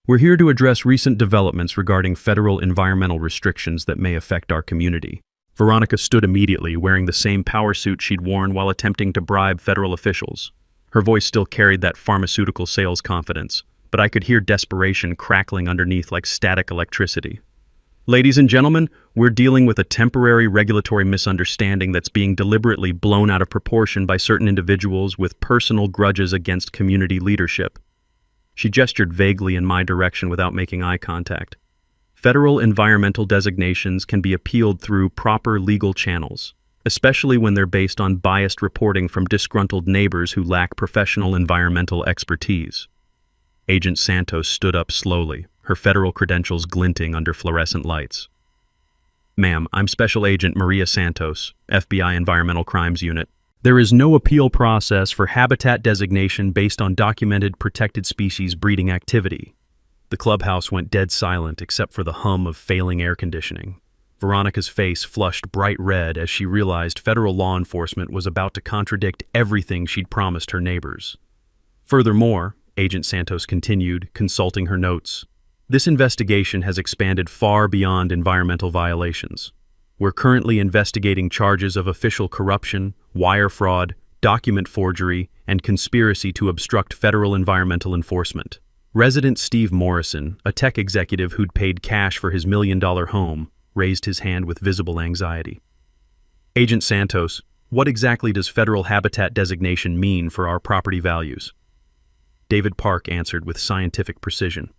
We're here to address recent developments regarding federal environmental restrictions that may affect our community. Veronica stood immediately, wearing the same power suit she'd worn while attempting to bribe federal officials. Her voice still carried that pharmaceutical sales confidence, but I could hear desperation crackling underneath like static electricity. Ladies and gentlemen, we're dealing with a temporary regulatory misunderstanding that's being deliberately blown out of proportion by certain individuals with personal grudges against community leadership. She gestured vaguely in my direction without making eye contact. Federal environmental designations can be appealed through proper legal channels, especially when they're based on biased reporting from disgruntled neighbors who lack professional environmental expertise. Agent Santos stood up slowly, her federal credentials glinting under fluorescent lights. Ma'am, I'm Special Agent Maria Santos, FBI Environmental Crimes Unit. There is no appeal process for habitat designation based on documented protected species breeding activity. The clubhouse went dead silent except for the hum of failing air conditioning. Veronica's face flushed bright red as she realized federal law enforcement was about to contradict everything she'd promised her neighbors. Furthermore, Agent Santos continued, consulting her notes, this investigation has expanded far beyond environmental violations. We're currently investigating charges of official corruption, wire fraud, document forgery, and conspiracy to obstruct federal environmental enforcement. Resident Steve Morrison, a tech executive who'd paid cash for his $1 million home, raised his hand with visible anxiety. Agent Santos, what exactly does federal habitat designation mean for our property values? David Park answered with scientific precision.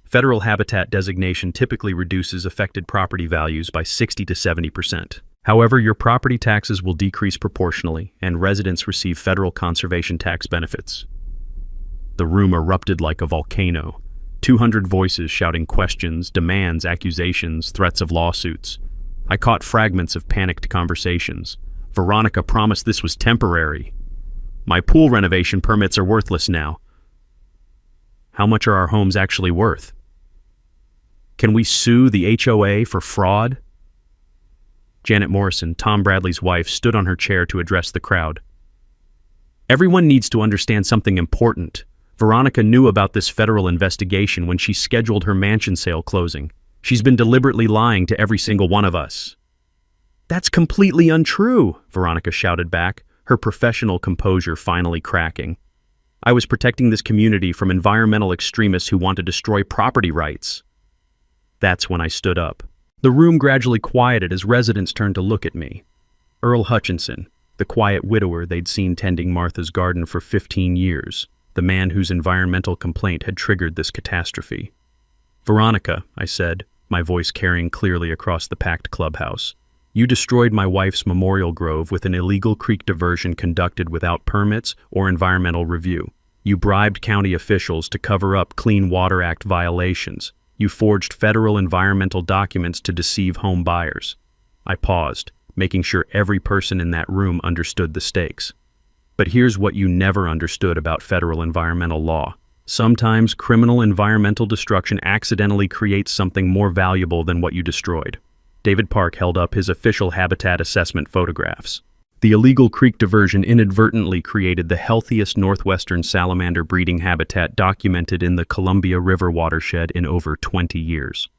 Federal habitat designation typically reduces affected property values by 60 to 70%. However, your property taxes will decrease proportionally, and residents receive federal conservation tax benefits. The room erupted like a volcano. 200 voices shouting questions, demands, accusations, threats of lawsuits. I caught fragments of panicked conversations. Veronica promised this was temporary. My pool renovation permits are worthless now. How much are our homes actually worth? Can we sue the HOA for fraud? Janet Morrison, Tom Bradley's wife, stood on her chair to address the crowd. Everyone needs to understand something important. Veronica knew about this federal investigation when she scheduled her mansion sale closing. She's been deliberately lying to every single one of us. That's completely untrue, Veronica shouted back, her professional composure finally cracking. I was protecting this community from environmental extremists who want to destroy property rights. That's when I stood up. The room gradually quieted as residents turned to look at me. Earl Hutchinson, the quiet widower they'd seen tending Martha's garden for 15 years, the man whose environmental complaint had triggered this catastrophe. Veronica, I said, my voice carrying clearly across the packed clubhouse, you destroyed my wife's memorial grove with an illegal creek diversion conducted without permits or environmental review. You bribed county officials to cover up Clean Water Act violations. You forged federal environmental documents to deceive home buyers. I paused, making sure every person in that room understood the stakes. But here's what you never understood about federal environmental law. Sometimes criminal environmental destruction accidentally creates something more valuable than what you destroyed. David Park held up his official habitat assessment photographs. The illegal creek diversion inadvertently created the healthiest northwestern salamander breeding habitat documented in the Columbia River watershed in over 20 years.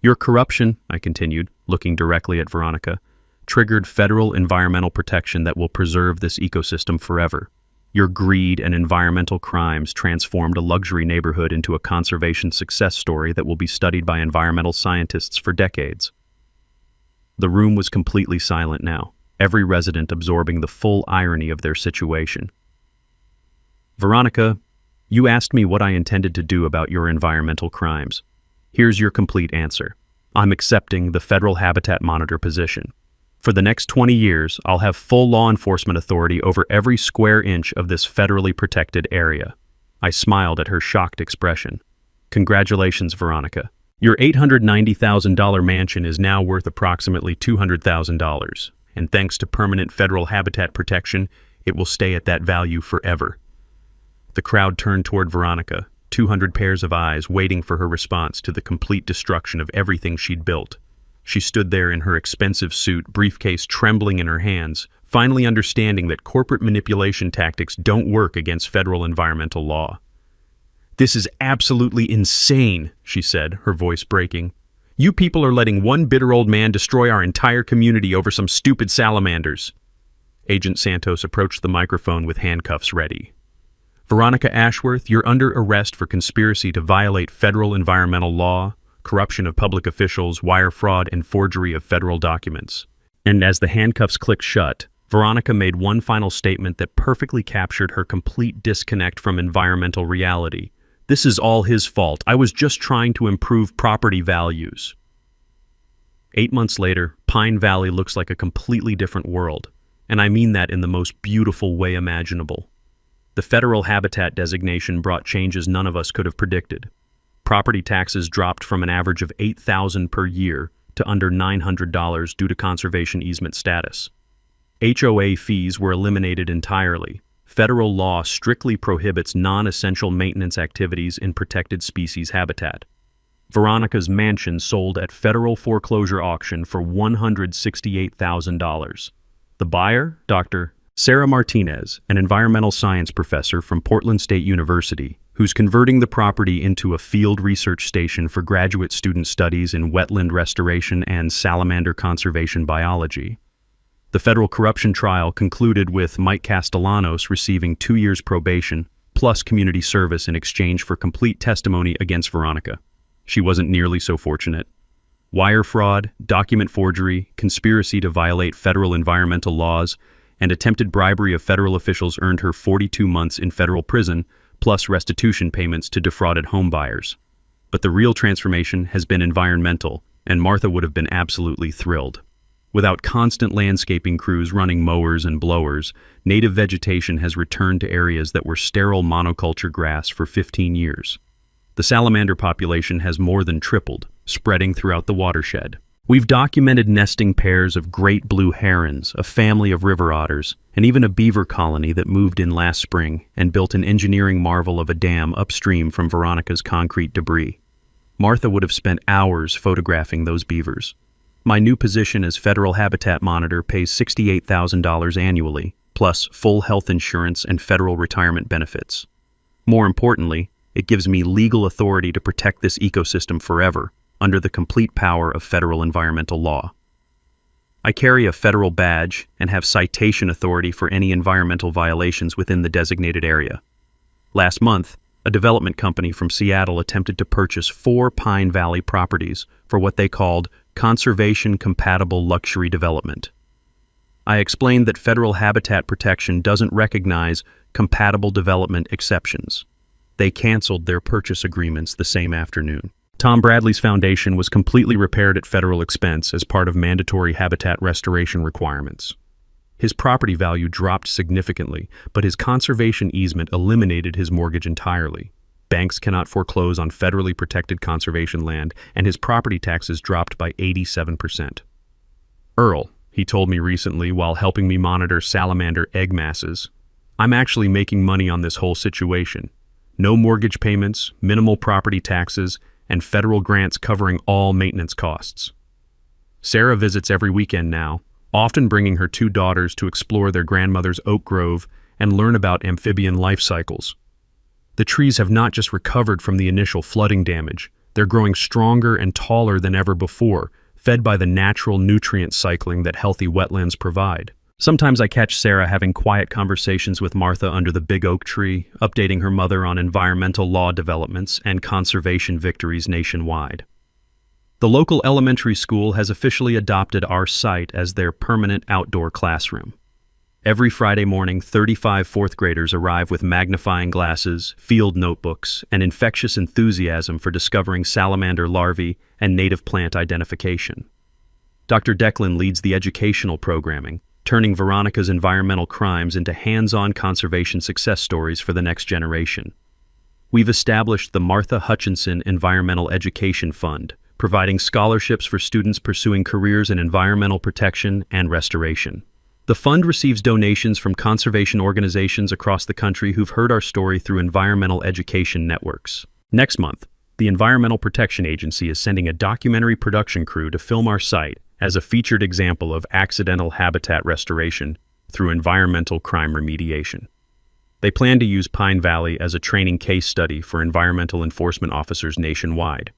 Your corruption, I continued, looking directly at Veronica, triggered federal environmental protection that will preserve this ecosystem forever. Your greed and environmental crimes transformed a luxury neighborhood into a conservation success story that will be studied by environmental scientists for decades. The room was completely silent now, every resident absorbing the full irony of their situation. Veronica, you asked me what I intended to do about your environmental crimes. Here's your complete answer. I'm accepting the federal habitat monitor position. For the next 20 years, I'll have full law enforcement authority over every square inch of this federally protected area. I smiled at her shocked expression. Congratulations, Veronica. Your $890,000 mansion is now worth approximately $200,000, and thanks to permanent federal habitat protection, it will stay at that value forever. The crowd turned toward Veronica, 200 pairs of eyes waiting for her response to the complete destruction of everything she'd built. She stood there in her expensive suit, briefcase trembling in her hands, finally understanding that corporate manipulation tactics don't work against federal environmental law. "This is absolutely insane," she said, her voice breaking. "You people are letting one bitter old man destroy our entire community over some stupid salamanders." Agent Santos approached the microphone with handcuffs ready. "Veronica Ashworth, you're under arrest for conspiracy to violate federal environmental law, corruption of public officials, wire fraud, and forgery of federal documents." And as the handcuffs clicked shut, Veronica made one final statement that perfectly captured her complete disconnect from environmental reality. "This is all his fault. I was just trying to improve property values." 8 months later, Pine Valley looks like a completely different world, and I mean that in the most beautiful way imaginable. The federal habitat designation brought changes none of us could have predicted. Property taxes dropped from an average of $8,000 per year to under $900 due to conservation easement status. HOA fees were eliminated entirely. Federal law strictly prohibits non-essential maintenance activities in protected species habitat. Veronica's mansion sold at federal foreclosure auction for $168,000. The buyer, Dr. Sarah Martinez, an environmental science professor from Portland State University, who's converting the property into a field research station for graduate student studies in wetland restoration and salamander conservation biology. The federal corruption trial concluded with Mike Castellanos receiving 2 years probation plus community service in exchange for complete testimony against Veronica. She wasn't nearly so fortunate. Wire fraud, document forgery, conspiracy to violate federal environmental laws, and attempted bribery of federal officials earned her 42 months in federal prison, plus restitution payments to defrauded homebuyers. But the real transformation has been environmental, and Martha would have been absolutely thrilled. Without constant landscaping crews running mowers and blowers, native vegetation has returned to areas that were sterile monoculture grass for 15 years. The salamander population has more than tripled, spreading throughout the watershed. We've documented nesting pairs of great blue herons, a family of river otters, and even a beaver colony that moved in last spring and built an engineering marvel of a dam upstream from Veronica's concrete debris. Martha would have spent hours photographing those beavers. My new position as federal habitat monitor pays $68,000 annually, plus full health insurance and federal retirement benefits. More importantly, it gives me legal authority to protect this ecosystem forever, under the complete power of federal environmental law. I carry a federal badge and have citation authority for any environmental violations within the designated area. Last month, a development company from Seattle attempted to purchase 4 Pine Valley properties for what they called conservation-compatible luxury development. I explained that federal habitat protection doesn't recognize compatible development exceptions. They canceled their purchase agreements the same afternoon. Tom Bradley's foundation was completely repaired at federal expense as part of mandatory habitat restoration requirements. His property value dropped significantly, but his conservation easement eliminated his mortgage entirely. Banks cannot foreclose on federally protected conservation land, and his property taxes dropped by 87%. "Earl," he told me recently while helping me monitor salamander egg masses, "I'm actually making money on this whole situation. No mortgage payments, minimal property taxes, and federal grants covering all maintenance costs." Sarah visits every weekend now, often bringing her 2 daughters to explore their grandmother's oak grove and learn about amphibian life cycles. The trees have not just recovered from the initial flooding damage, they're growing stronger and taller than ever before, fed by the natural nutrient cycling that healthy wetlands provide. Sometimes I catch Sarah having quiet conversations with Martha under the big oak tree, updating her mother on environmental law developments and conservation victories nationwide. The local elementary school has officially adopted our site as their permanent outdoor classroom. Every Friday morning, 35 fourth graders arrive with magnifying glasses, field notebooks, and infectious enthusiasm for discovering salamander larvae and native plant identification. Dr. Declan leads the educational programming, turning Veronica's environmental crimes into hands-on conservation success stories for the next generation. We've established the Martha Hutchinson Environmental Education Fund, providing scholarships for students pursuing careers in environmental protection and restoration. The fund receives donations from conservation organizations across the country who've heard our story through environmental education networks. Next month, the Environmental Protection Agency is sending a documentary production crew to film our site as a featured example of accidental habitat restoration through environmental crime remediation. They plan to use Pine Valley as a training case study for environmental enforcement officers nationwide.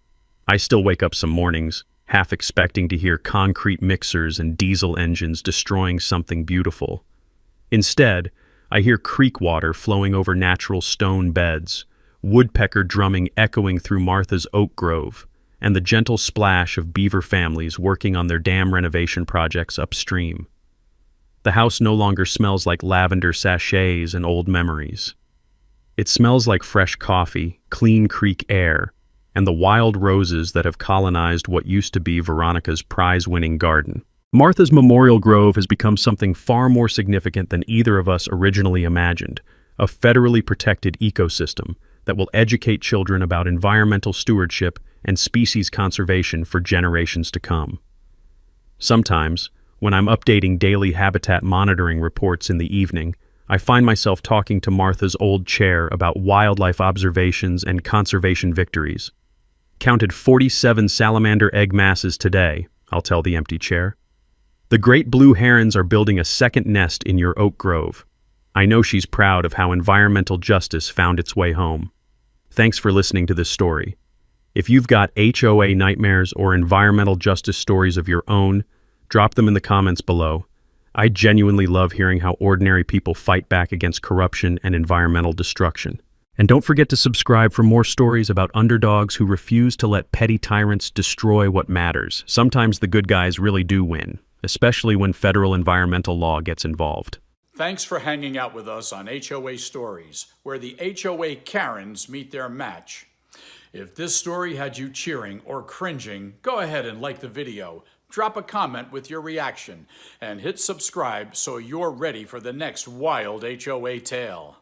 I still wake up some mornings, half expecting to hear concrete mixers and diesel engines destroying something beautiful. Instead, I hear creek water flowing over natural stone beds, woodpecker drumming echoing through Martha's oak grove, and the gentle splash of beaver families working on their dam renovation projects upstream. The house no longer smells like lavender sachets and old memories. It smells like fresh coffee, clean creek air, and the wild roses that have colonized what used to be Veronica's prize-winning garden. Martha's Memorial Grove has become something far more significant than either of us originally imagined, a federally protected ecosystem that will educate children about environmental stewardship and species conservation for generations to come. Sometimes, when I'm updating daily habitat monitoring reports in the evening, I find myself talking to Martha's old chair about wildlife observations and conservation victories. Counted 47 salamander egg masses today, I'll tell the empty chair. The great blue herons are building a second nest in your oak grove. I know she's proud of how environmental justice found its way home. Thanks for listening to this story. If you've got HOA nightmares or environmental justice stories of your own, drop them in the comments below. I genuinely love hearing how ordinary people fight back against corruption and environmental destruction. And don't forget to subscribe for more stories about underdogs who refuse to let petty tyrants destroy what matters. Sometimes the good guys really do win, especially when federal environmental law gets involved. Thanks for hanging out with us on HOA Stories, where the HOA Karens meet their match. If this story had you cheering or cringing, go ahead and like the video, drop a comment with your reaction, and hit subscribe so you're ready for the next wild HOA tale.